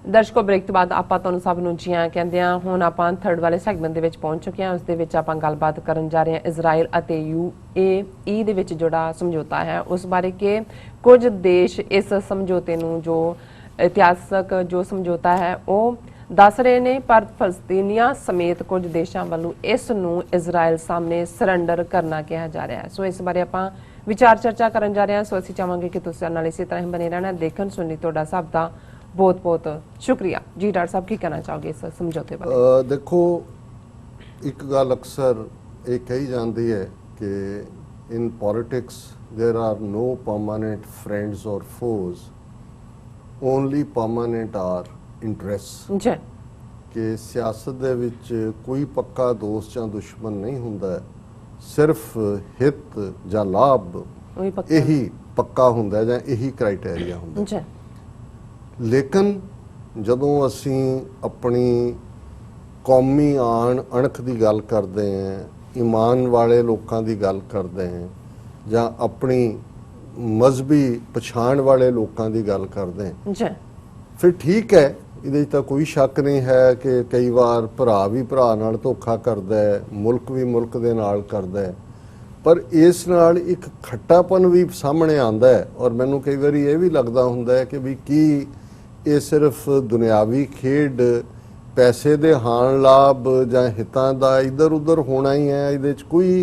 ਦਰਸ਼ਕੋ break ਤੋਂ ਬਾਅਦ ਆਪਾਂ ਤੁਹਾਨੂੰ ਸਭ ਨੂੰ ਜੀ ਆਇਆਂ ਕਹਿੰਦੇ ਆ। ਹੁਣ ਆਪਾਂ ਥਰਡ ਵਾਲੇ ਸੈਗਮੈਂਟ ਦੇ ਵਿੱਚ ਪਹੁੰਚ ਚੁੱਕੇ ਹਾਂ। ਉਸ ਦੇ ਵਿੱਚ ਆਪਾਂ ਗੱਲਬਾਤ ਕਰਨ ਜਾ ਰਹੇ ਹਾਂ ਇਜ਼ਰਾਈਲ ਅਤੇ UAE ਦੇ ਵਿੱਚ ਜਿਹੜਾ ਸਮਝੌਤਾ ਹੈ ਉਸ ਬਾਰੇ ਕਿ ਕੁਝ ਦੇਸ਼ ਇਸ ਸਮਝੌਤੇ ਨੂੰ ਜੋ ਇਤਿਹਾਸਕ ਜੋ ਸਮਝੌਤਾ ਹੈ ਉਹ ਦੱਸ ਰਹੇ ਨੇ, ਪਰ ਫਲਸਤੀਨੀਆਂ ਸਮੇਤ ਕੁਝ ਦੇਸ਼ਾਂ ਵੱਲੋਂ ਇਸ ਨੂੰ ਇਜ਼ਰਾਈਲ ਸਾਹਮਣੇ ਸਰੈਂਡਰ ਕਰਨਾ ਕਿਹਾ ਜਾ ਰਿਹਾ ਹੈ। ਸੋ ਇਸ ਬਾਰੇ ਆਪਾਂ ਵਿਚਾਰ ਚਰਚਾ ਕਰਨ ਜਾ ਰਹੇ ਹਾਂ। ਸੋ ਅਸੀਂ ਚਾਹਾਂਗੇ ਕਿ ਤੁਸੀਂ ਸਾਡੇ ਨਾਲ ਇਸੇ ਤਰ੍ਹਾਂ ਹੀ ਬਣੇ ਰਹਿਣਾ। ਦੇਖਣ ਸੁਣਨ ਲਈ ਤੁਹਾਡਾ ਸਭ ਦਾ बहुत बहुत शुक्रिया जी। डॉक्टर साहब की कहना चाहोगे इस समझौते बारे? देखो, एक गल अक्सर ये कही जाती है कि in politics there are no permanent friends और foes, only permanent are interest. कि सियासत दे विच कोई पक्का दोस्त या दुश्मन नहीं हुंदा, सिर्फ हित या लाभ यही पक्का हुंदा या यही क्राइटेरिया हुंदा। लेकिन जदों असी अपनी कौमी आन अणख की गल करते हैं, ईमान वाले लोगों की गल करते हैं, या अपनी मजहबी पछाण वाले लोगों की गल करते हैं, फिर ठीक है, ये तो कोई शक नहीं है कि कई बार भरा भी भरा नाल धोखा करता है, मुल्क भी मुल्क दे नाल करता है, पर इस नाल एक खट्टापन भी सामने आता है। और मैनू कई बार ये भी लगता हुंदा है कि भी की ये सिर्फ दुनियावी खेड पैसे दे हान लाभ या हितां दा इधर उधर होना ही है, इहदे च कोई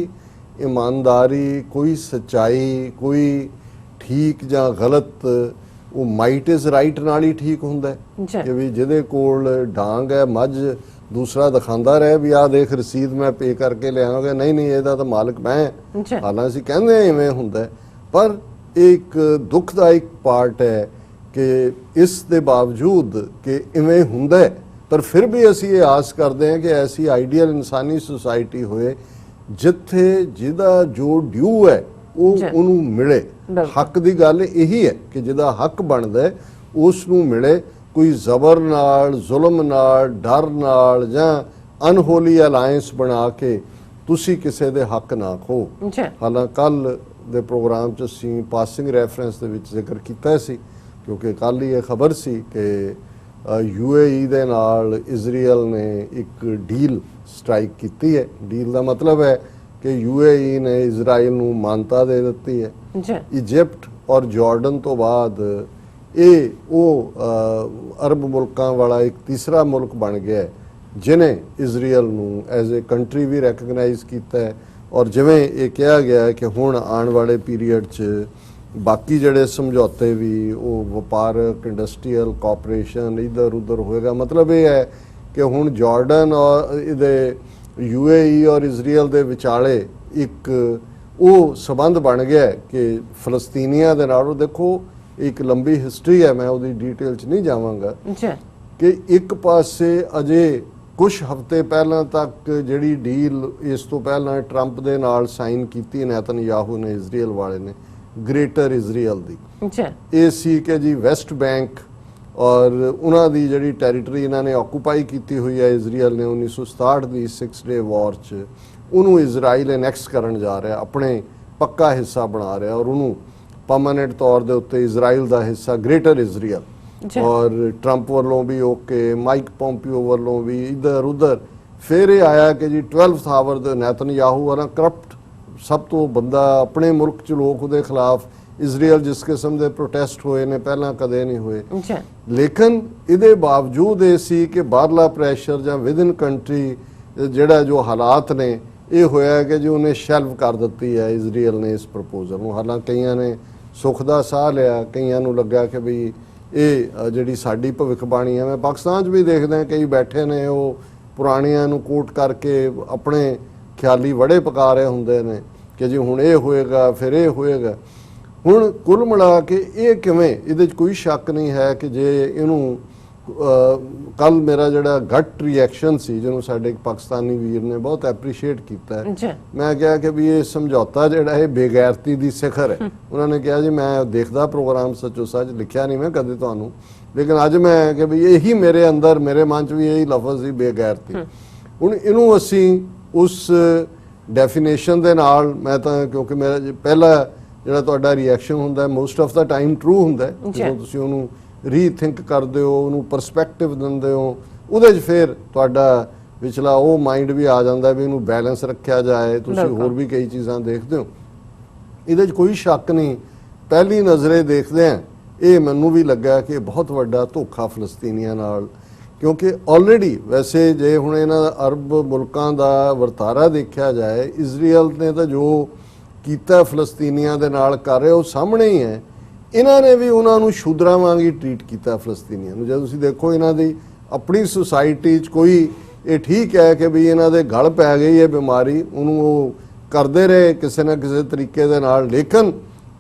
ईमानदारी, कोई सच्चाई, कोई ठीक या गलत, वो माइट इज़ राइट नाल ही ठीक हुंदा है कि भी जिहदे कोल डांग है मझ दूसरा दिखांदा रहे भी आ देख रसीद मैं पे करके ले आवांगा, नहीं नहीं इहदा तां मालिक मैं। हालांकि असीं कहंदे इवें हुंदा है, पर एक दुखदायक पार्ट है कि इस दे बावजूद कि इवें हुंदा है, पर फिर भी असी ये आस करते हैं कि ऐसी आइडियल इंसानी सोसाइटी होए जिथे जिहदा जो ड्यू है वो उन्होंने मिले। हक की गल यही है कि जिहदा हक बनता है उसनूं मिले, कोई जबर नाल, जुल्म नाल, डर नाल जां अनहोली अलायंस बना के तुसी किसी दे हक ना खो। हालांकि कल दे प्रोग्राम च असीं पासिंग रैफरेंस दे विच जिक्र कीता सी, क्योंकि कल ही ये खबर सी कि UAE दे नाल इजराइल ने एक डील स्ट्राइक की है। डील का मतलब है कि UAE ने इजराइल नूं मानता दे दी है। इजिप्ट और जॉर्डन तो बाद ये वो अरब मुल्कों वाला एक तीसरा मुल्क बन गया है जिन्हें इजराइल नूं एज ए कंट्री भी रैकगनाइज किया है। और जिवें ये कहा गया है कि हुण आने वाले पीरीयड च बाकी जड़े समझौते भी वो व्यापारक इंडस्ट्रीयल कॉपरेशन इधर उधर होएगा। मतलब ये है कि हुण जॉर्डन और इहदे UAE और इजराइल दे विचाले एक वो संबंध बन गया है कि फलस्तीनियां दे नाल। देखो एक लंबी हिस्टरी है, मैं उहदी डिटेल च नहीं जावांगा कि एक पासे अजे कुछ हफ्ते पहला तक जिहड़ी डील इस तो पहला ट्रंप दे नाल साइन कीती नेतनयाहू ने इजराइल वाले ने ग्रेटर इजराइल दी, ये सी कि जी वेस्ट बैंक और उन्हां दी जिहड़ी टैरीटरी इन्हां ने ऑकूपाई की हुई है इजराइल ने 1967 दी 6 डे वॉर च, उन्होंने इजराइल एनैक्स करन जा रहा, अपने पक्का हिस्सा बना रहा और उन्होंने परमानेंट तौर के उत्ते इजराइल का हिस्सा ग्रेटर इजराइल। और ट्रंप वालों भी ओके, माइक पोम्पियो वालों भी इधर उधर। फिर ये आया कि जी 12th आवर दे नेतनयाहू वाला करप्ट सब तो बंदा अपने मुल्क च लोग उहदे खिलाफ इजराइल जिस किस्म के प्रोटेस्ट होए ने पहला कदे नहीं हुए। लेकिन इहदे बावजूद ये सी कि बाहरला प्रैशर जां विद इन कंट्री जिहड़ा जो हालात ने ये होया कि जी उन्हें शेल्व कर दित्ती है इजराइल ने इस प्रपोजल नूं। हालांकि कईयां ने सुख दा साह लिया, कईयां नूं लग्या कि भी ये जिहड़ी साडी भविखबाणी है। मैं पाकिस्तान च भी देखदा कई बैठे ने वो पुराणियां नूं कोट करके अपने ख्याली वड़े पका रहे होंदे ने कि जी हुण ये होएगा फिर ये होएगा। हुण कुल मिला के ये किवें, इहदे च कोई शक नहीं है कि जे इहनूं कल मेरा जिहड़ा गट रिएक्शन सी जिहनूं साडे पाकिस्तानी वीर ने बहुत एप्रीशिएट कीता है। मैं कहा कि भी ये समझौता जिहड़ा है बेगैरती दी सिखर है। उन्होंने कहा जी मैं देखदा प्रोग्राम सचो सच, लिखिया नहीं मैं कदे तुहानूं, लेकिन अज मैं कि भी यही मेरे अंदर मेरे मन च भी यही लफज सी बेगैरती। हुण इहनूं असीं उस डेफिनेशन दे नाल मैं तां क्योंकि मेरा पहला ਜਿਹੜਾ ਤੁਹਾਡਾ ਰਿਐਕਸ਼ਨ ਹੁੰਦਾ most of the time true ਹੁੰਦਾ ਜਦੋਂ ਤੁਸੀਂ ਉਹਨੂੰ ਰੀਥਿੰਕ ਕਰਦੇ ਹੋ, ਉਹਨੂੰ ਪਰਸਪੈਕਟਿਵ ਦਿੰਦੇ ਹੋ, ਉਹਦੇ 'ਚ ਫਿਰ ਤੁਹਾਡਾ ਵਿਚਲਾ ਉਹ ਮਾਈਂਡ ਵੀ ਆ ਜਾਂਦਾ ਵੀ ਇਹਨੂੰ ਬੈਲੈਂਸ ਰੱਖਿਆ ਜਾਏ। ਤੁਸੀਂ ਹੋਰ ਵੀ ਕਈ ਚੀਜ਼ਾਂ ਦੇਖਦੇ ਹੋ, ਇਹਦੇ 'ਚ ਕੋਈ ਸ਼ੱਕ ਨਹੀਂ। ਪਹਿਲੀ ਨਜ਼ਰੇ ਦੇਖਦੇ ਆ ਇਹ ਮੈਨੂੰ ਵੀ ਲੱਗਾ ਕਿ ਬਹੁਤ ਵੱਡਾ ਧੋਖਾ ਫਲਸਤੀਨੀਆਂ ਨਾਲ, ਕਿਉਂਕਿ ਆਲਰੇਡੀ ਵੈਸੇ ਜੇ ਹੁਣ ਇਹਨਾਂ ਦਾ ਅਰਬ ਮੁਲਕਾਂ ਦਾ ਵਰਤਾਰਾ ਦੇਖਿਆ ਜਾਏ, ਇਜ਼ਰਾਈਲ ਨੇ ਤਾਂ ਜੋ ਕੀਤਾ ਫਲਸਤੀਨੀਆਂ ਦੇ ਨਾਲ ਕਰ ਰਿਹਾ ਉਹ ਸਾਹਮਣੇ ਹੀ ਹੈ। ਇਹਨਾਂ ਨੇ ਵੀ ਉਹਨਾਂ ਨੂੰ ਸ਼ੂਦਰਾਂ ਵਾਂਗ ਹੀ ਟਰੀਟ ਕੀਤਾ ਫਲਸਤੀਨੀਆਂ ਨੂੰ। ਜੇ ਤੁਸੀਂ ਦੇਖੋ ਇਹਨਾਂ ਦੀ ਆਪਣੀ ਸੁਸਾਇਟੀ 'ਚ ਕੋਈ ਇਹ ਠੀਕ ਹੈ ਕਿ ਵੀ ਇਹਨਾਂ ਦੇ ਗਲ ਪੈ ਗਈ ਹੈ ਬਿਮਾਰੀ, ਉਹਨੂੰ ਉਹ ਕਰਦੇ ਰਹੇ ਕਿਸੇ ਨਾ ਕਿਸੇ ਤਰੀਕੇ ਦੇ ਨਾਲ, ਲੇਕਿਨ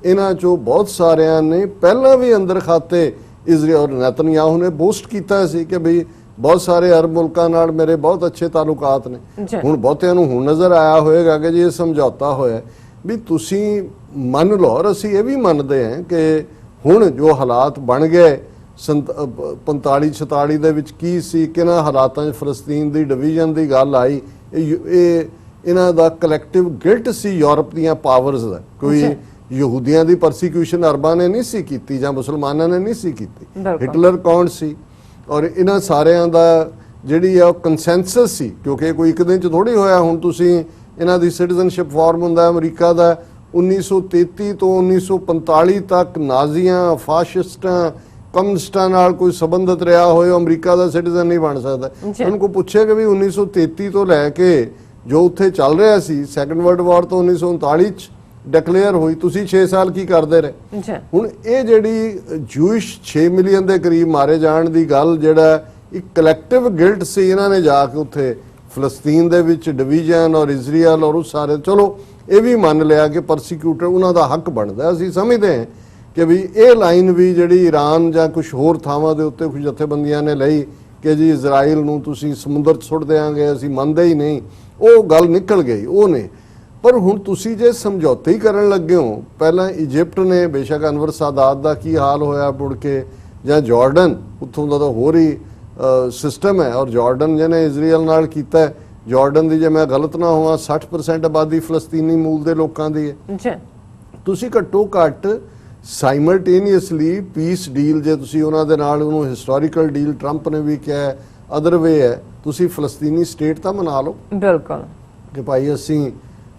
ਇਹਨਾਂ 'ਚੋਂ ਬਹੁਤ ਸਾਰਿਆਂ ਨੇ ਪਹਿਲਾਂ ਵੀ ਅੰਦਰ ਖਾਤੇ ਇਜ਼ਰਾਈਲ ਨਤਨਯਾਹੂ ਨੇ ਬੋਸਟ ਕੀਤਾ ਸੀ ਕਿ ਵੀ ਬਹੁਤ ਸਾਰੇ ਅਰਬ ਮੁਲਕਾਂ ਨਾਲ ਮੇਰੇ ਬਹੁਤ ਅੱਛੇ ਤਾਲੁਕਾਤ ਨੇ। ਹੁਣ ਬਹੁਤਿਆਂ ਨੂੰ ਹੁਣ ਨਜ਼ਰ ਆਇਆ ਹੋਏਗਾ ਕਿ ਜੀ ਇਹ ਸਮਝੌਤਾ ਹੋਇਆ ਵੀ ਤੁਸੀਂ ਮੰਨ ਲਓ, ਔਰ ਅਸੀਂ ਇਹ ਵੀ ਮੰਨਦੇ ਹਾਂ ਕਿ ਹੁਣ ਜੋ ਹਾਲਾਤ ਬਣ ਗਏ 45-46 ਦੇ ਵਿੱਚ ਕੀ ਸੀ, ਕਿਹਨਾਂ ਹਾਲਾਤਾਂ 'ਚ ਫਲਸਤੀਨ ਦੀ ਡਿਵੀਜ਼ਨ ਦੀ ਗੱਲ ਆਈ, ਇਹ ਇਹਨਾਂ ਦਾ ਕਲੈਕਟਿਵ ਗਿਲਟ ਸੀ ਯੂਰਪ ਦੀਆਂ ਪਾਵਰਸ ਦਾ। ਕੋਈ ਯਹੂਦੀਆਂ ਦੀ ਪਰਸੀਕਿਊਸ਼ਨ ਅਰਬਾਂ ਨੇ ਨਹੀਂ ਸੀ ਕੀਤੀ ਜਾਂ ਮੁਸਲਮਾਨਾਂ ਨੇ ਨਹੀਂ ਸੀ ਕੀਤੀ, ਹਿਟਲਰ ਕੌਣ ਸੀ, ਔਰ ਇਹਨਾਂ ਸਾਰਿਆਂ ਦਾ ਜਿਹੜੀ ਆ ਕੰਸੈਂਸਸ ਸੀ, ਕਿਉਂਕਿ ਕੋਈ ਇੱਕ ਦਿਨ 'ਚ ਥੋੜੀ ਹੋਇਆ। ਹੁਣ ਤੁਸੀਂ ਇਹਨਾਂ ਦੀ ਸਿਟੀਜ਼ਨਸ਼ਿਪ ਫਾਰਮ ਹੁੰਦਾ ਅਮਰੀਕਾ ਦਾ 1933 ਤੋਂ 1945 ਤੱਕ ਨਾਜ਼ੀਆਂ, ਫਾਸ਼ਿਸਟਾਂ, ਕਮਿਊਨਿਸਟਾਂ ਨਾਲ ਕੋਈ ਸੰਬੰਧਿਤ ਰਿਹਾ ਹੋਏ ਅਮਰੀਕਾ ਦਾ ਸਿਟੀਜ਼ਨ ਨਹੀਂ ਬਣ ਸਕਦਾ। ਉਹਨਾਂ ਕੋਲ ਪੁੱਛਿਆ ਕਿ ਵੀ 1933 ਤੋਂ ਲੈ ਕੇ ਜੋ ਉੱਥੇ ਚੱਲ ਰਿਹਾ ਸੀ, ਸੈਕੰਡ ਵਰਲਡ ਵਾਰ ਤੋਂ 1939 ਚ ਡਿਕਲੇਅਰ ਹੋਈ, ਤੁਸੀਂ 6 ਸਾਲ ਕੀ ਕਰਦੇ ਰਹੇ। ਹੁਣ ਇਹ ਜਿਹੜੀ ਜੂਇਸ਼ 6 ਮਿਲੀਅਨ ਦੇ ਕਰੀਬ ਮਾਰੇ ਜਾਣ ਦੀ ਗੱਲ, ਜਿਹੜਾ ਇੱਕ ਕਲੈਕਟਿਵ ਗਿਲਟ ਸੀ, ਇਹਨਾਂ ਨੇ ਜਾ ਕੇ ਉੱਥੇ ਫਲਸਤੀਨ ਦੇ ਵਿੱਚ ਡਿਵੀਜ਼ਨ ਔਰ ਇਜ਼ਰਾਈਲ ਔਰ ਉਸ ਸਾਰੇ, ਚਲੋ ਇਹ ਵੀ ਮੰਨ ਲਿਆ ਕਿ ਪਰਸੀਕਿਊਟਰ ਉਹਨਾਂ ਦਾ ਹੱਕ ਬਣਦਾ। ਅਸੀਂ ਸਮਝਦੇ ਹਾਂ ਕਿ ਵੀ ਇਹ ਲਾਈਨ ਵੀ ਜਿਹੜੀ ਈਰਾਨ ਜਾਂ ਕੁਝ ਹੋਰ ਥਾਵਾਂ ਦੇ ਉੱਤੇ ਕੁਝ ਜਥੇਬੰਦੀਆਂ ਨੇ ਲਈ ਕਿ ਜੀ ਇਜ਼ਰਾਈਲ ਨੂੰ ਤੁਸੀਂ ਸਮੁੰਦਰ 'ਚ ਸੁੱਟ ਦਿਆਂਗੇ, ਅਸੀਂ ਮੰਨਦੇ ਹੀ ਨਹੀਂ, ਉਹ ਗੱਲ ਨਿਕਲ ਗਈ ਉਹ ਨੇ। ਪਰ ਹੁਣ ਤੁਸੀਂ ਜੇ ਸਮਝੌਤੇ ਹੀ ਕਰਨ ਲੱਗੇ ਹੋ, ਪਹਿਲਾਂ ਇਜਿਪਟ ਨੇ, ਬੇਸ਼ੱਕ ਅਨਵਰ ਸਾਦਾਤ ਦਾ ਕੀ ਹਾਲ ਹੋਇਆ ਮੁੜ ਕੇ, ਜਾਂ ਜਾਰਡਨ, ਉੱਥੋਂ ਦਾ ਤਾਂ ਹੋਰ ਹੀ ਸਿਸਟਮ ਹੈ, ਔਰ ਜਾਰਡਨ ਜਿਹਨੇ ਇਜ਼ਰਾਈਲ ਨਾਲ ਕੀਤਾ ਹੈ, ਜਾਰਡਨ ਦੀ ਜੇ ਮੈਂ ਗਲਤ ਨਾ ਹੋਵਾਂ 60% ਆਬਾਦੀ ਫਲਸਤੀਨੀ ਮੂਲ ਦੇ ਲੋਕਾਂ ਦੀ ਹੈ। ਤੁਸੀਂ ਘੱਟੋ ਘੱਟ ਸਾਈਮਲਟੇਨੀਅਸਲੀ ਪੀਸ ਡੀਲ, ਜੇ ਤੁਸੀਂ ਉਹਨਾਂ ਦੇ ਨਾਲ ਉਹਨੂੰ ਹਿਸਟੋਰੀਕਲ ਡੀਲ ਟਰੰਪ ਨੇ ਵੀ ਕਿਹਾ ਅਦਰ ਵੇ ਹੈ, ਤੁਸੀਂ ਫਲਸਤੀਨੀ ਸਟੇਟ ਤਾਂ ਬਣਾ ਲਓ ਬਿਲਕੁਲ ਕਿ ਭਾਈ ਅਸੀਂ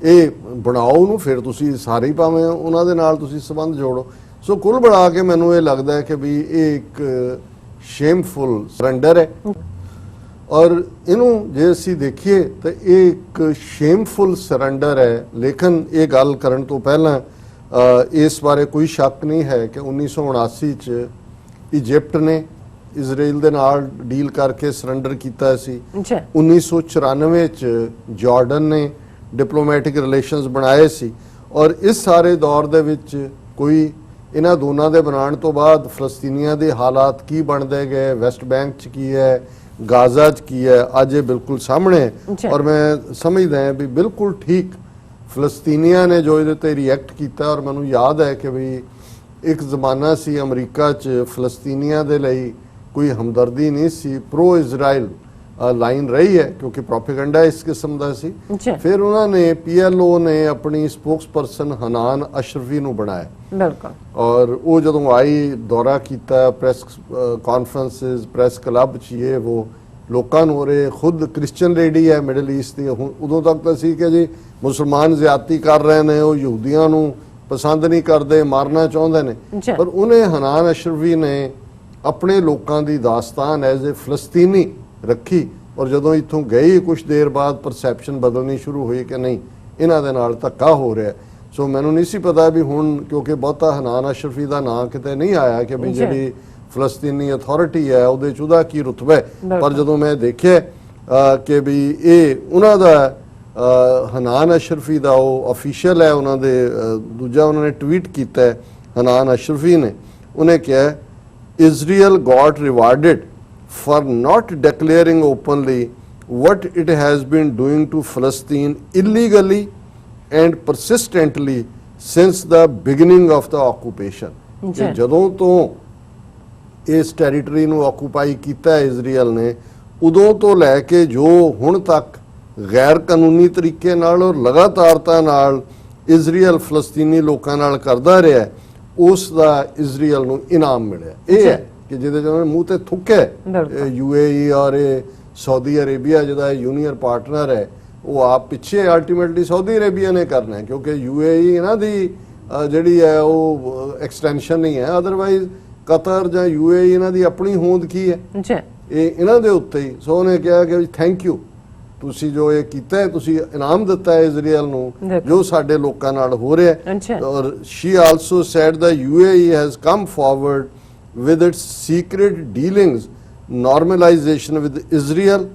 ਇਹ ਬਣਾਓ ਉਹਨੂੰ, ਫਿਰ ਤੁਸੀਂ ਸਾਰੇ ਭਾਵੇਂ ਉਹਨਾਂ ਦੇ ਨਾਲ ਤੁਸੀਂ ਸੰਬੰਧ ਜੋੜੋ। ਸੋ ਕੁੱਲ ਬਣਾ ਕੇ ਮੈਨੂੰ ਇਹ ਲੱਗਦਾ ਹੈ ਕਿ ਵੀ ਇਹ ਇੱਕ ਸ਼ੇਮਫੁਲ ਸਰੈਂਡਰ ਹੈ, ਔਰ ਇਹਨੂੰ ਜੇ ਅਸੀਂ ਦੇਖੀਏ ਤਾਂ ਇਹ ਇੱਕ ਸ਼ੇਮਫੁਲ ਸਰੈਂਡਰ ਹੈ। ਲੇਕਿਨ ਇਹ ਗੱਲ ਕਰਨ ਤੋਂ ਪਹਿਲਾਂ ਇਸ ਬਾਰੇ ਕੋਈ ਸ਼ੱਕ ਨਹੀਂ ਹੈ ਕਿ 1979 ਚ ਇਜਿਪਟ ਨੇ ਇਜ਼ਰਾਈਲ ਦੇ ਨਾਲ ਡੀਲ ਕਰਕੇ ਸਰੈਂਡਰ ਕੀਤਾ ਸੀ। 1994 ਚ ਜਾਰਡਨ ਨੇ ਡਿਪਲੋਮੈਟਿਕ ਰਿਲੇਸ਼ਨਸ ਬਣਾਏ ਸੀ, ਔਰ ਇਸ ਸਾਰੇ ਦੌਰ ਦੇ ਵਿੱਚ ਕੋਈ ਇਹਨਾਂ ਦੋਨਾਂ ਦੇ ਬਣਾਉਣ ਤੋਂ ਬਾਅਦ ਫਲਸਤੀਨੀਆਂ ਦੇ ਹਾਲਾਤ ਕੀ ਬਣਦੇ ਗਏ, ਵੈਸਟ ਬੈਂਕ 'ਚ ਕੀ ਹੈ, ਗਾਜ਼ਾ 'ਚ ਕੀ ਹੈ, ਅੱਜ ਇਹ ਬਿਲਕੁਲ ਸਾਹਮਣੇ ਹੈ। ਔਰ ਮੈਂ ਸਮਝਦਾ ਹਾਂ ਵੀ ਬਿਲਕੁਲ ਠੀਕ ਫਲਸਤੀਨੀਆਂ ਨੇ ਜੋ ਇਹਦੇ ਤੇ ਰਿਐਕਟ ਕੀਤਾ। ਔਰ ਮੈਨੂੰ ਯਾਦ ਹੈ ਕਿ ਵੀ ਇੱਕ ਜ਼ਮਾਨਾ ਸੀ ਅਮਰੀਕਾ 'ਚ ਫਲਸਤੀਨੀਆਂ ਦੇ ਲਈ ਕੋਈ ਹਮਦਰਦੀ ਨਹੀਂ ਸੀ, ਪ੍ਰੋ ਇਜ਼ਰਾਈਲ ਲਾਈਨ ਰਹੀ ਹੈ, ਕਿਉਂਕਿ ਪ੍ਰੋਪੇਗੈਂਡਾ ਇਸ ਕਿਸਮ ਦਾ ਸੀ। ਫਿਰ ਉਹਨਾਂ ਨੇ PLO ਨੇ ਆਪਣੀ ਸਪੋਕਸਪਰਸਨ ਹਨਾਨ ਅਸ਼ਰਫੀ ਨੂੰ ਬਣਾਇਆ ਬਿਲਕੁਲ, ਔਰ ਉਹ ਜਦੋਂ ਆਈ ਦੌਰਾ ਕੀਤਾ, ਪ੍ਰੈਸ ਕਾਨਫਰੰਸਿਸ, ਪ੍ਰੈਸ ਕਲੱਬ 'ਚ ਇਹ ਉਹ ਲੋਕਾਂ ਨੂੰ, ਔਰ ਇਹ ਖੁਦ ਕ੍ਰਿਸਚੀਅਨ ਲੇਡੀ ਹੈ ਮਿਡਲ ਈਸਟ ਦੀ। ਉਦੋਂ ਤੱਕ ਤਾਂ ਸੀ ਕਿ ਜੀ ਮੁਸਲਮਾਨ ਜ਼ਿਆਦਤੀ ਕਰ ਰਹੇ ਨੇ, ਉਹ ਯਹੂਦੀਆਂ ਨੂੰ ਪਸੰਦ ਨਹੀਂ ਕਰਦੇ, ਮਾਰਨਾ ਚਾਹੁੰਦੇ ਨੇ। ਪਰ ਉਹਨੇ ਹਨਾਨ ਅਸ਼ਰਫੀ ਨੇ ਆਪਣੇ ਲੋਕਾਂ ਦੀ ਦਾਸਤਾਨ ਐਜ਼ ਏ ਫਲਸਤੀਨੀ ਰੱਖੀ, ਔਰ ਜਦੋਂ ਇੱਥੋਂ ਗਈ ਕੁਝ ਦੇਰ ਬਾਅਦ ਪਰਸੈਪਸ਼ਨ ਬਦਲਣੀ ਸ਼ੁਰੂ ਹੋਈ ਕਿ ਨਹੀਂ ਇਹਨਾਂ ਦੇ ਨਾਲ ਧੱਕਾ ਹੋ ਰਿਹਾ। ਸੋ ਮੈਨੂੰ ਨਹੀਂ ਸੀ ਪਤਾ ਵੀ ਹੁਣ, ਕਿਉਂਕਿ ਬਹੁਤਾ ਹਨਾਨ ਅਸ਼ਰਫੀ ਦਾ ਨਾਂ ਕਿਤੇ ਨਹੀਂ ਆਇਆ ਕਿ ਵੀ ਜਿਹੜੀ ਫਲਸਤੀਨੀ ਅਥਾਰਟੀ ਹੈ ਉਹਦੇ 'ਚ ਉਹਦਾ ਕੀ ਰੁਤਬਾ ਹੈ। ਪਰ ਜਦੋਂ ਮੈਂ ਦੇਖਿਆ ਕਿ ਵੀ ਇਹ ਉਹਨਾਂ ਦਾ ਹਨਾਨ ਅਸ਼ਰਫੀ ਦਾ ਉਹ ਅਫੀਸ਼ੀਅਲ ਹੈ, ਉਹਨਾਂ ਦੇ ਦੂਜਾ ਉਹਨਾਂ ਨੇ ਟਵੀਟ ਕੀਤਾ ਹੈ ਹਨਾਨ ਅਸ਼ਰਫੀ ਨੇ, ਉਹਨੇ ਕਿਹਾ Israel got rewarded for not declaring openly what it has been doing to Palestine illegally and persistently since the beginning of the occupation. ਜਦੋਂ ਤੋਂ ਇਸ ਟੈਰੀਟਰੀ ਨੂੰ ਆਕੂਪਾਈ ਕੀਤਾ ਹੈ ਇਜ਼ਰਾਈਲ ਨੇ, ਉਦੋਂ ਤੋਂ ਲੈ ਕੇ ਜੋ ਹੁਣ ਤੱਕ ਗੈਰ ਕਾਨੂੰਨੀ ਤਰੀਕੇ ਨਾਲ ਔਰ ਲਗਾਤਾਰਤਾ ਨਾਲ ਇਜ਼ਰਾਈਲ ਫਲਸਤੀਨੀ ਲੋਕਾਂ ਨਾਲ ਕਰਦਾ ਰਿਹਾ, ਉਸ ਦਾ ਇਜ਼ਰਾਈਲ ਨੂੰ ਇਨਾਮ ਮਿਲਿਆ। ਇਹ ਹੈ ਕਿ ਜਿਹਦੇ 'ਚ ਉਹਨਾਂ ਨੇ ਮੂੰਹ ਤੇ ਥੁੱਕਿਆ UAE ਔਰ ਸਾਊਦੀ ਅਰੇਬੀਆ ਜਿਹਦਾ ਯੂਨੀਅਨ ਪਾਰਟਨਰ ਹੈ ਉਹ ਆਪ ਪਿੱਛੇ ਅਲਟੀਮੇਟਲੀ ਸਾਊਦੀ ਅਰੇਬੀਆ ਨੇ ਕਰਨਾ ਹੈ ਕਿਉਂਕਿ UAE ਇਹਨਾਂ ਦੀ ਜਿਹੜੀ ਹੈ ਉਹ ਐਕਸਟੈਂਸ਼ਨ ਨਹੀਂ ਹੈ। ਅਦਰਵਾਈਜ਼ ਕਤਰ ਜਾਂ UAE ਇਹਨਾਂ ਦੀ ਆਪਣੀ ਹੋਂਦ ਕੀ ਹੈ ਇਹ ਇਹਨਾਂ ਦੇ ਉੱਤੇ ਹੀ। ਸੋ ਉਹਨੇ ਕਿਹਾ ਕਿ ਥੈਂਕ ਯੂ ਤੁਸੀਂ ਜੋ ਇਹ ਕੀਤਾ ਹੈ ਤੁਸੀਂ ਇਨਾਮ ਦਿੱਤਾ ਹੈ ਇਜ਼ਰਾਈਲ ਨੂੰ ਜੋ ਸਾਡੇ ਲੋਕਾਂ ਨਾਲ ਹੋ ਰਿਹਾ ਹੈ। ਔਰ she also said that UAE has come forward with its secret dealings, normalization with Israel.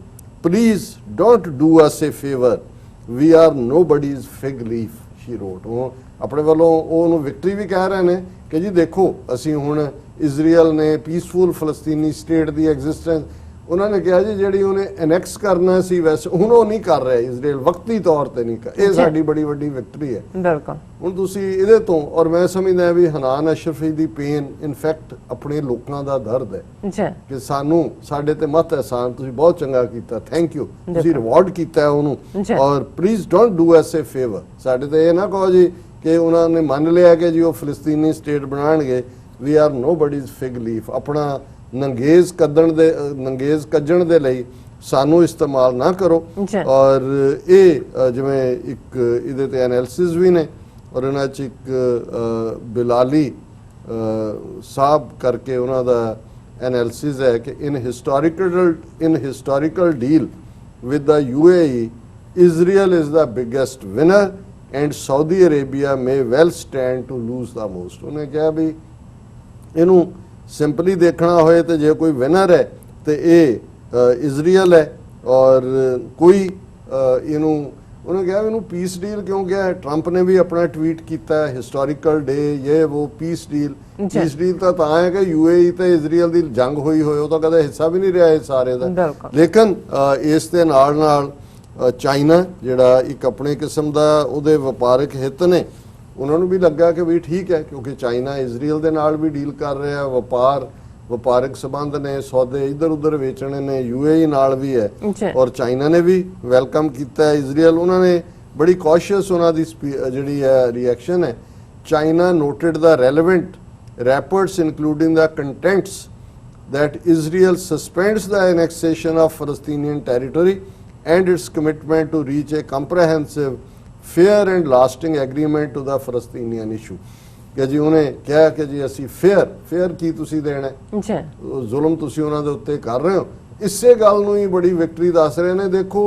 Please don't do us a favor. We are nobody's fig leaf, she wrote. ਉਹ ਆਪਣੇ ਵੱਲੋਂ ਉਹਨੂੰ ਵਿਕਟਰੀ ਵੀ ਕਹਿ ਰਹੇ ਨੇ ਕਿ ਜੀ ਦੇਖੋ ਅਸੀਂ ਹੁਣ ਇਜ਼ਰਾਈਲ ਨੇ ਪੀਸਫੁਲ ਫਲਸਤੀਨੀ ਸਟੇਟ ਦੀ ਐਗਜ਼ਿਸਟੈਂਸ ਉਹਨਾਂ ਨੇ ਕਿਹਾ ਜੀ ਜਿਹੜੀ ਉਹਨੇ ਐਨੈਕਸ ਕਰਨਾ ਸੀ ਵੈਸੇ ਹੁਣ ਉਹ ਨਹੀਂ ਕਰ ਰਿਹਾ ਇਜ਼ਰਾਈਲ ਵਕਤੀ ਤੌਰ ਤੇ ਨਹੀਂ ਕਰ। ਇਹ ਸਾਡੀ ਬੜੀ ਵੱਡੀ ਵਿਕਟਰੀ ਹੈ ਬਿਲਕੁਲ। ਹੁਣ ਤੁਸੀਂ ਇਹਦੇ ਤੋਂ ਔਰ ਮੈਂ ਸਮਝਦਾ ਵੀ ਹਨਾਨ ਅਸ਼ਰਫੀ ਦੀ ਪੇਨ ਇਨਫੈਕਟ ਆਪਣੇ ਲੋਕਾਂ ਦਾ ਦਰਦ ਹੈ ਕਿ ਸਾਨੂੰ ਸਾਡੇ ਤੇ ਮਤ ਅਹਿਸਾਨ ਤੁਸੀਂ ਬਹੁਤ ਚੰਗਾ ਕੀਤਾ ਥੈਂਕ ਯੂ ਤੁਸੀਂ ਰਿਵਾਰਡ ਕੀਤਾ ਉਹਨੂੰ ਔਰ please don't do S A favour. ਸਾਡੇ ਤੇ ਇਹ ਨਾ ਕਹੋ ਜੀ ਕਿ ਉਹਨਾਂ ਨੇ ਮੰਨ ਲਿਆ ਕਿ ਜੀ ਉਹ ਫਲਸਤੀਨੀ ਸਟੇਟ ਬਣਾਉਣਗੇ। ਵੀ ਆਰ ਨੋਬਡੀਜ਼ ਫਿਗ ਲੀਫ ਆਪਣਾ ਨੰਗੇਜ਼ ਕੱਜਣ ਦੇ ਲਈ ਸਾਨੂੰ ਇਸਤੇਮਾਲ ਨਾ ਕਰੋ। ਔਰ ਇਹ ਜਿਵੇਂ ਇੱਕ ਇਹਦੇ ਤੇ ਐਨਾਲਿਸਿਸ ਵੀ ਨੇ ਔਰ ਇਹਨਾਂ 'ਚ ਇੱਕ ਬਿਲਾਲੀ ਸਾਹਿਬ ਕਰਕੇ ਉਹਨਾਂ ਦਾ ਐਨਾਲਿਸਿਸ ਹੈ ਕਿ in historical deal with the UAE Israel is the biggest winner and Saudi Arabia may well stand to lose the most। ਉਹਨੇ ਕਿਹਾ ਵੀ ਇਹਨੂੰ ਸਿੰਪਲੀ ਦੇਖਣਾ ਹੋਏ ਤੇ ਜੇ ਕੋਈ ਵਿਨਰ ਹੈ ਤੇ ਇਹ ਇਜ਼ਰਾਈਲ ਹੈ ਔਰ ਕੋਈ ਇਹਨੂੰ ਉਹਨੇ ਕਿਹਾ ਇਹਨੂੰ ਪੀਸ ਡੀਲ ਕਿਉਂ ਕਿਹਾ। ਟਰੰਪ ਨੇ ਵੀ ਆਪਣਾ ਟਵੀਟ ਕੀਤਾ ਹਿਸਟੋਰੀਕਲ ਡੇ ਇਹ ਉਹ ਪੀਸ ਡੀਲ ਤਾਂ ਹੈ ਕਿ UAE ਤੇ ਇਜ਼ਰਾਈਲ ਦੀ ਜੰਗ ਹੋਈ ਉਹ ਤਾਂ ਕਦੇ ਹਿੱਸਾ ਵੀ ਨਹੀਂ ਰਿਹਾ ਇਹ ਸਾਰੇ ਦਾ। ਲੇਕਿਨ ਇਸ ਦੇ ਨਾਲ ਚਾਈਨਾ ਜਿਹੜਾ ਇੱਕ ਆਪਣੇ ਕਿਸਮ ਦਾ ਉਹਦੇ ਵਪਾਰਕ ਹਿੱਤ ਨੇ ਉਹਨਾਂ ਨੂੰ ਵੀ ਲੱਗਾ ਕਿ ਵੀ ਠੀਕ ਹੈ ਕਿਉਂਕਿ ਚਾਈਨਾ ਇਜ਼ਰਾਈਲ ਦੇ ਨਾਲ ਵੀ ਡੀਲ ਕਰ ਰਿਹਾ ਵਪਾਰਕ ਸੰਬੰਧ ਨੇ ਸੌਦੇ ਇੱਧਰ ਉੱਧਰ ਵੇਚਣੇ ਨੇ UAE ਨਾਲ ਵੀ ਹੈ ਔਰ ਚਾਈਨਾ ਨੇ ਵੀ ਵੈਲਕਮ ਕੀਤਾ ਇਜ਼ਰਾਈਲ। ਉਹਨਾਂ ਨੇ ਬੜੀ ਕੌਸ਼ੀਅਸ ਉਹਨਾਂ ਦੀ ਜਿਹੜੀ ਹੈ ਰਿਐਕਸ਼ਨ ਹੈ। China noted the relevant reports including the contents that Israel suspends the annexation of Palestinian territory and its commitment to reach a comprehensive fair and lasting agreement to the Palestinian issue। ਕਿ ਜੀ ਉਹਨੇ ਕਿਹਾ ਕਿ ਜੀ ਅਸੀਂ fair ਕੀ ਤੁਸੀਂ ਦੇਣਾ ਜ਼ੁਲਮ ਤੁਸੀਂ ਉਹਨਾਂ ਦੇ ਉੱਤੇ ਕਰ ਰਹੇ ਹੋ। ਇਸੇ ਗੱਲ ਨੂੰ ਹੀ ਬੜੀ ਵਿਕਟਰੀ ਦੱਸ ਰਹੇ ਨੇ। ਦੇਖੋ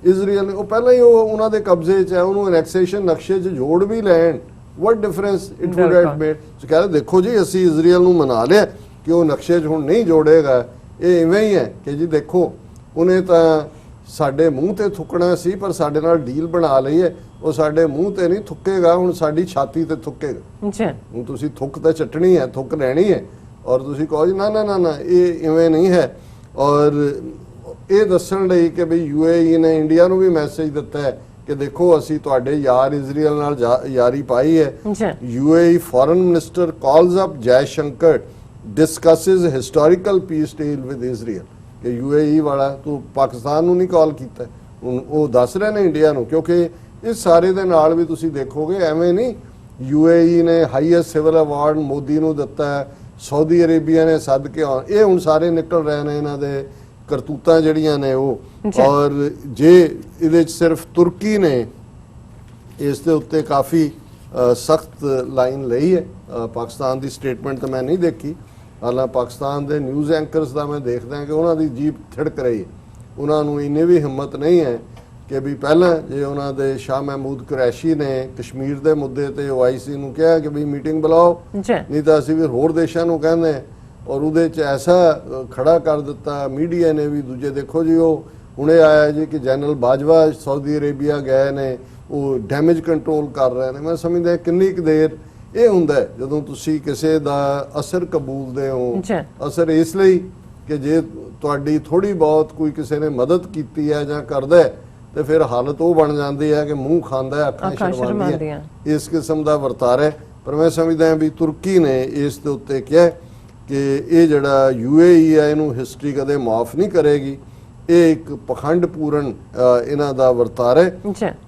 ਇਜ਼ਰਾਈਲ ਨੇ ਉਹ ਪਹਿਲਾਂ ਹੀ ਉਹਨਾਂ ਦੇ ਕਬਜ਼ੇ 'ਚ ਹੈ ਉਹਨੂੰ ਐਨੈਕਸੇਸ਼ਨ ਨਕਸ਼ੇ 'ਚ ਜੋੜ ਵੀ ਲੈਣ what difference it would have made। ਸੋ ਕਹਿੰਦੇ ਦੇਖੋ ਜੀ ਅਸੀਂ ਇਜ਼ਰਾਈਲ ਨੂੰ ਮਨਾ ਲਿਆ ਕਿ ਉਹ ਨਕਸ਼ੇ 'ਚ ਹੁਣ ਨਹੀਂ ਜੋੜੇਗਾ। ਇਹ ਇਵੇਂ ਹੀ ਹੈ ਕਿ ਜੀ ਦੇਖੋ ਉਹਨੇ ਤਾਂ ਸਾਡੇ ਮੂੰਹ ਤੇ ਥੁੱਕਣਾ ਸੀ ਪਰ ਸਾਡੇ ਨਾਲ ਡੀਲ ਬਣਾ ਲਈ ਹੈ ਉਹ ਸਾਡੇ ਮੂੰਹ ਤੇ ਨਹੀਂ ਥੁੱਕੇਗਾ ਹੁਣ ਸਾਡੀ ਛਾਤੀ ਤੇ ਥੁੱਕੇਗਾ। ਹੁਣ ਤੁਸੀਂ ਥੁੱਕ ਤਾਂ ਚੱਟਣੀ ਹੈ ਥੁੱਕ ਲੈਣੀ ਹੈ ਔਰ ਤੁਸੀਂ ਕਹੋ ਜੀ ਨਾ ਇਹ ਇਵੇਂ ਨਹੀਂ ਹੈ। ਔਰ ਇਹ ਦੱਸਣ ਲਈ ਕਿ ਵੀ UAE ਨੇ ਇੰਡੀਆ ਨੂੰ ਵੀ ਮੈਸੇਜ ਦਿੱਤਾ ਹੈ ਕਿ ਦੇਖੋ ਅਸੀਂ ਤੁਹਾਡੇ ਯਾਰ ਇਜ਼ਰਾਈਲ ਨਾਲ ਯਾਰੀ ਪਾਈ ਹੈ। UAE foreign minister calls up Jaishankar discusses historical peace deal with Israel ਕਿ UAE ਵਾਲਾ ਤੂੰ ਪਾਕਿਸਤਾਨ ਨੂੰ ਨਹੀਂ ਕਾਲ ਕੀਤਾ ਉਹ ਦੱਸ ਰਹੇ ਨੇ ਇੰਡੀਆ ਨੂੰ ਕਿਉਂਕਿ ਇਸ ਸਾਰੇ ਦੇ ਨਾਲ ਵੀ ਤੁਸੀਂ ਦੇਖੋਗੇ ਐਵੇਂ ਨਹੀਂ UAE ਨੇ ਹਾਈਐਸਟ ਸਿਵਲ ਅਵਾਰਡ ਮੋਦੀ ਨੂੰ ਦਿੱਤਾ ਹੈ ਸਾਊਦੀ ਅਰੇਬੀਆ ਨੇ ਸੱਦ ਕੇ ਇਹ ਹੁਣ ਸਾਰੇ ਨਿਕਲ ਰਹੇ ਨੇ ਇਹਨਾਂ ਦੇ ਕਰਤੂਤਾਂ ਜਿਹੜੀਆਂ ਨੇ ਉਹ। ਔਰ ਜੇ ਇਹਦੇ 'ਚ ਸਿਰਫ ਤੁਰਕੀ ਨੇ ਇਸ ਦੇ ਉੱਤੇ ਕਾਫੀ ਸਖਤ ਲਾਈਨ ਲਈ ਹੈ ਪਾਕਿਸਤਾਨ ਦੀ ਸਟੇਟਮੈਂਟ ਤਾਂ ਮੈਂ ਨਹੀਂ ਦੇਖੀ ਹਾਲਾਂਕਿ ਪਾਕਿਸਤਾਨ ਦੇ ਨਿਊਜ਼ ਐਂਕਰਸ ਦਾ ਮੈਂ ਦੇਖਦਾ ਕਿ ਉਹਨਾਂ ਦੀ ਜੀਭ ਥਿੜਕ ਰਹੀ ਉਹਨਾਂ ਨੂੰ ਇੰਨੀ ਵੀ ਹਿੰਮਤ ਨਹੀਂ ਹੈ ਕਿ ਵੀ ਪਹਿਲਾਂ ਜੇ ਉਹਨਾਂ ਦੇ ਸ਼ਾਹ ਮਹਿਮੂਦ ਕੁਰੈਸ਼ੀ ਨੇ ਕਸ਼ਮੀਰ ਦੇ ਮੁੱਦੇ ਤੇ OIC ਨੂੰ ਕਿਹਾ ਕਿ ਵੀ ਮੀਟਿੰਗ ਬੁਲਾਓ ਨਹੀਂ ਤਾਂ ਅਸੀਂ ਵੀ ਹੋਰ ਦੇਸ਼ਾਂ ਨੂੰ ਕਹਿੰਦੇ ਔਰ ਉਹਦੇ 'ਚ ਐਸਾ ਖੜਾ ਕਰ ਦਿੱਤਾ ਮੀਡੀਆ ਨੇ ਵੀ ਦੂਜੇ ਦੇਖੋ ਜੀ ਉਹ ਹੁਣੇ ਆਇਆ ਜੀ ਕਿ ਜਨਰਲ ਬਾਜਵਾ ਸਾਊਦੀ ਅਰੇਬੀਆ ਗਏ ਨੇ ਉਹ ਡੈਮੇਜ ਕੰਟਰੋਲ ਕਰ ਰਹੇ ਨੇ। ਮੈਂ ਸਮਝਦਾ ਕਿੰਨੀ ਕੁ ਦੇਰ ਇਹ ਹੁੰਦਾ ਜਦੋਂ ਤੁਸੀਂ ਕਿਸੇ ਦਾ ਅਸਰ ਕਬੂਲਦੇ ਹੋ ਅਸਰ ਇਸ ਲਈ ਕਿ ਜੇ ਤੁਹਾਡੀ ਥੋੜੀ ਬਹੁਤ ਕੋਈ ਕਿਸੇ ਨੇ ਮਦਦ ਕੀਤੀ ਹੈ ਜਾਂ ਕਰਦਾ ਤੇ ਫਿਰ ਹਾਲਤ ਉਹ ਬਣ ਜਾਂਦੀ ਹੈ ਕਿ ਮੂੰਹ ਖਾਂਦਾ ਅੱਖਾਂ ਸ਼ਰਮਾਉਂਦੀਆਂ ਇਸ ਕਿਸਮ ਦਾ ਵਰਤਾਰਾ। ਪਰ ਮੈਂ ਸਮਝਦਾ ਵੀ ਤੁਰਕੀ ਨੇ ਇਸ ਦੇ ਉੱਤੇ ਕਿਹਾ ਕਿ ਇਹ ਜਿਹੜਾ UAE ਹੈ ਇਹਨੂੰ ਹਿਸਟਰੀ ਕਦੇ ਮਾਫ ਨਹੀਂ ਕਰੇਗੀ ਇਹ ਇੱਕ ਪਖੰਡਪੂਰਨ ਇਹਨਾਂ ਦਾ ਵਰਤਾਰਾ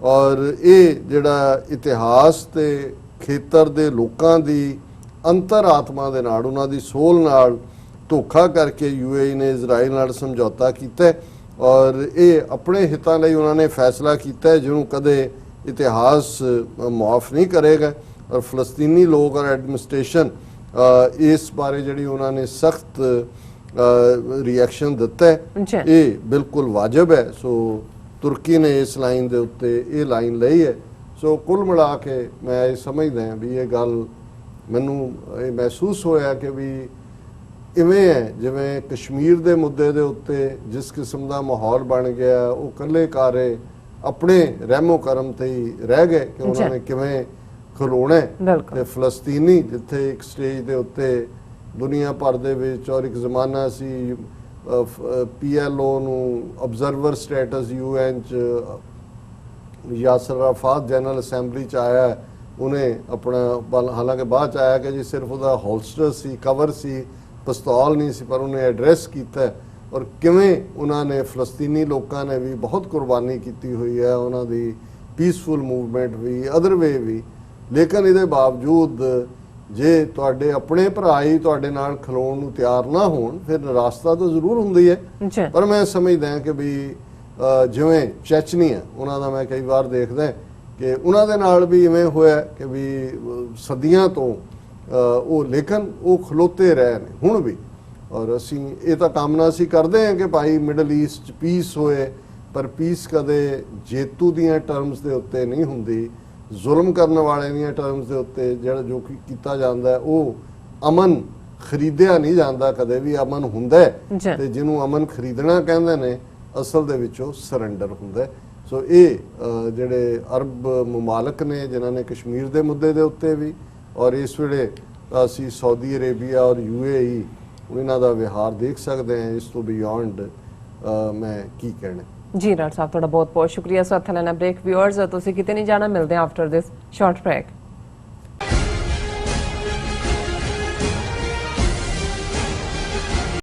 ਔਰ ਇਹ ਜਿਹੜਾ ਇਤਿਹਾਸ ਤੇ ਖੇਤਰ ਦੇ ਲੋਕਾਂ ਦੀ ਅੰਤਰ ਆਤਮਾ ਦੇ ਨਾਲ ਉਹਨਾਂ ਦੀ ਸੋਲ ਨਾਲ ਧੋਖਾ ਕਰਕੇ UAE ਨੇ ਇਜ਼ਰਾਈਲ ਨਾਲ ਸਮਝੌਤਾ ਕੀਤਾ ਔਰ ਇਹ ਆਪਣੇ ਹਿੱਤਾਂ ਲਈ ਉਹਨਾਂ ਨੇ ਫੈਸਲਾ ਕੀਤਾ ਜਿਹਨੂੰ ਕਦੇ ਇਤਿਹਾਸ ਮੁਆਫ ਨਹੀਂ ਕਰੇਗਾ ਔਰ ਫਲਸਤੀਨੀ ਲੋਕ ਔਰ ਐਡਮਿਨਿਸਟ੍ਰੇਸ਼ਨ ਇਸ ਬਾਰੇ ਜਿਹੜੀ ਉਹਨਾਂ ਨੇ ਸਖਤ ਰਿਐਕਸ਼ਨ ਦਿੱਤਾ ਹੈ ਇਹ ਬਿਲਕੁਲ ਵਾਜਬ ਹੈ। ਸੋ ਤੁਰਕੀ ਨੇ ਇਸ ਲਾਈਨ ਦੇ ਉੱਤੇ ਇਹ ਲਾਈਨ ਲਈ ਹੈ। ਸੋ ਕੁੱਲ ਮਿਲਾ ਕੇ ਮੈਂ ਇਹ ਸਮਝਦਾ ਹਾਂ ਵੀ ਇਹ ਗੱਲ ਮੈਨੂੰ ਇਹ ਮਹਿਸੂਸ ਹੋਇਆ ਕਿ ਵੀ ਇਵੇਂ ਹੈ ਜਿਵੇਂ ਕਸ਼ਮੀਰ ਦੇ ਮੁੱਦੇ ਦੇ ਉੱਤੇ ਜਿਸ ਕਿਸਮ ਦਾ ਮਾਹੌਲ ਬਣ ਗਿਆ ਉਹ ਇਕੱਲੇ ਕਾਰੇ ਆਪਣੇ ਰਹਿਮੋ ਕਰਮ ਤੇ ਹੀ ਰਹਿ ਗਏ ਕਿ ਉਹਨਾਂ ਨੇ ਕਿਵੇਂ ਖਲੋਣਾ ਤੇ ਫਲਸਤੀਨੀ ਜਿੱਥੇ ਇੱਕ ਸਟੇਜ ਦੇ ਉੱਤੇ ਦੁਨੀਆ ਭਰ ਦੇ ਵਿੱਚ ਔਰ ਇੱਕ ਜ਼ਮਾਨਾ ਸੀ PLO ਨੂੰ ਅਬਜ਼ਰਵਰ ਸਟੇਟਸ UN 'ਚ ਯਾਸਰ ਅਰਾਫਾਤ ਜਨਰਲ ਅਸੈਂਬਲੀ 'ਚ ਆਇਆ ਉਹਨੇ ਆਪਣਾ ਹਾਲਾਂਕਿ ਬਾਅਦ 'ਚ ਆਇਆ ਕਿ ਜੀ ਸਿਰਫ ਉਹਦਾ ਹੋਲਸਟਰ ਸੀ ਕਵਰ ਸੀ ਪਿਸਤੌਲ ਨਹੀਂ ਸੀ ਪਰ ਉਹਨੇ ਐਡਰੈਸ ਕੀਤਾ ਔਰ ਕਿਵੇਂ ਉਹਨਾਂ ਨੇ ਫਲਸਤੀਨੀ ਲੋਕਾਂ ਨੇ ਵੀ ਬਹੁਤ ਕੁਰਬਾਨੀ ਕੀਤੀ ਹੋਈ ਹੈ ਉਹਨਾਂ ਦੀ ਪੀਸਫੁਲ ਮੂਵਮੈਂਟ ਵੀ ਅਦਰ ਵੇ ਵੀ ਲੇਕਿਨ ਇਹਦੇ ਬਾਵਜੂਦ ਜੇ ਤੁਹਾਡੇ ਆਪਣੇ ਭਰਾ ਹੀ ਤੁਹਾਡੇ ਨਾਲ ਖਲੋਣ ਨੂੰ ਤਿਆਰ ਨਾ ਹੋਣ ਫਿਰ ਨਿਰਾਸ਼ਤਾ ਤਾਂ ਜ਼ਰੂਰ ਹੁੰਦੀ ਹੈ। ਪਰ ਮੈਂ ਸਮਝਦਾ ਕਿ ਵੀ ਜਿਵੇਂ ਚੈਚਨੀਆ ਉਹਨਾਂ ਦਾ ਮੈਂ ਕਈ ਵਾਰ ਦੇਖਦਾ ਕਿ ਉਹਨਾਂ ਦੇ ਨਾਲ ਵੀ ਇਵੇਂ ਹੋਇਆ ਕਿ ਵੀ ਸਦੀਆਂ ਤੋਂ ਉਹ ਲੇਕਿਨ ਉਹ ਖਲੋਤੇ ਰਹੇ ਨੇ ਹੁਣ ਵੀ ਔਰ ਅਸੀਂ ਇਹ ਤਾਂ ਕਾਮਨਾ ਅਸੀਂ ਕਰਦੇ ਹਾਂ ਕਿ ਭਾਈ ਮਿਡਲ ਈਸਟ 'ਚ ਪੀਸ ਹੋਏ ਪਰ ਪੀਸ ਕਦੇ ਜੇਤੂ ਦੀਆਂ ਟਰਮਸ ਦੇ ਉੱਤੇ ਨਹੀਂ ਹੁੰਦੀ ਜ਼ੁਲਮ ਕਰਨ ਵਾਲੇ ਦੀਆਂ ਟਰਮਸ ਦੇ ਉੱਤੇ ਜਿਹੜਾ ਜੋ ਕੀਤਾ ਜਾਂਦਾ ਉਹ ਅਮਨ ਖਰੀਦਿਆ ਨਹੀਂ ਜਾਂਦਾ ਕਦੇ ਵੀ ਅਮਨ ਹੁੰਦਾ ਤੇ ਜਿਹਨੂੰ ਅਮਨ ਖਰੀਦਣਾ ਕਹਿੰਦੇ ਨੇ ਅਸਲ ਦੇ ਵਿੱਚ ਉਹ ਸਰੈਂਡਰ ਹੁੰਦਾ। ਸੋ ਇਹ ਜਿਹੜੇ ਅਰਬ ਮਮਾਲਕ ਨੇ ਜਿਨ੍ਹਾਂ ਨੇ ਕਸ਼ਮੀਰ ਦੇ ਮੁੱਦੇ ਦੇ ਉੱਤੇ ਵੀ ਔਰ ਇਸ ਵੇਲੇ ਅਸੀਂ ਸਾਊਦੀ ਅਰੇਬੀਆ ਔਰ UAE ਇਹਨਾਂ ਦਾ ਵਿਹਾਰ ਦੇਖ ਸਕਦੇ ਹਾਂ ਇਸ ਤੋਂ ਬਿਯੋਂਡ ਮੈਂ ਕੀ ਕਹਿਣਾ। ਜੀ ਡਾਕਟਰ ਸਾਹਿਬ ਤੁਹਾਡਾ ਬਹੁਤ ਬਹੁਤ ਸ਼ੁਕਰੀਆ। ਸੋ ਇੱਥੇ ਲੈਣਾ ਬ੍ਰੇਕ। ਵਿਊਅਰਸ ਤੁਸੀਂ ਕਿਤੇ ਨਹੀਂ ਜਾਣਾ, ਮਿਲਦੇ ਹਾਂ ਆਫਟਰ ਦਿਸ ਸ਼ਾਰਟ ਬ੍ਰੇਕ।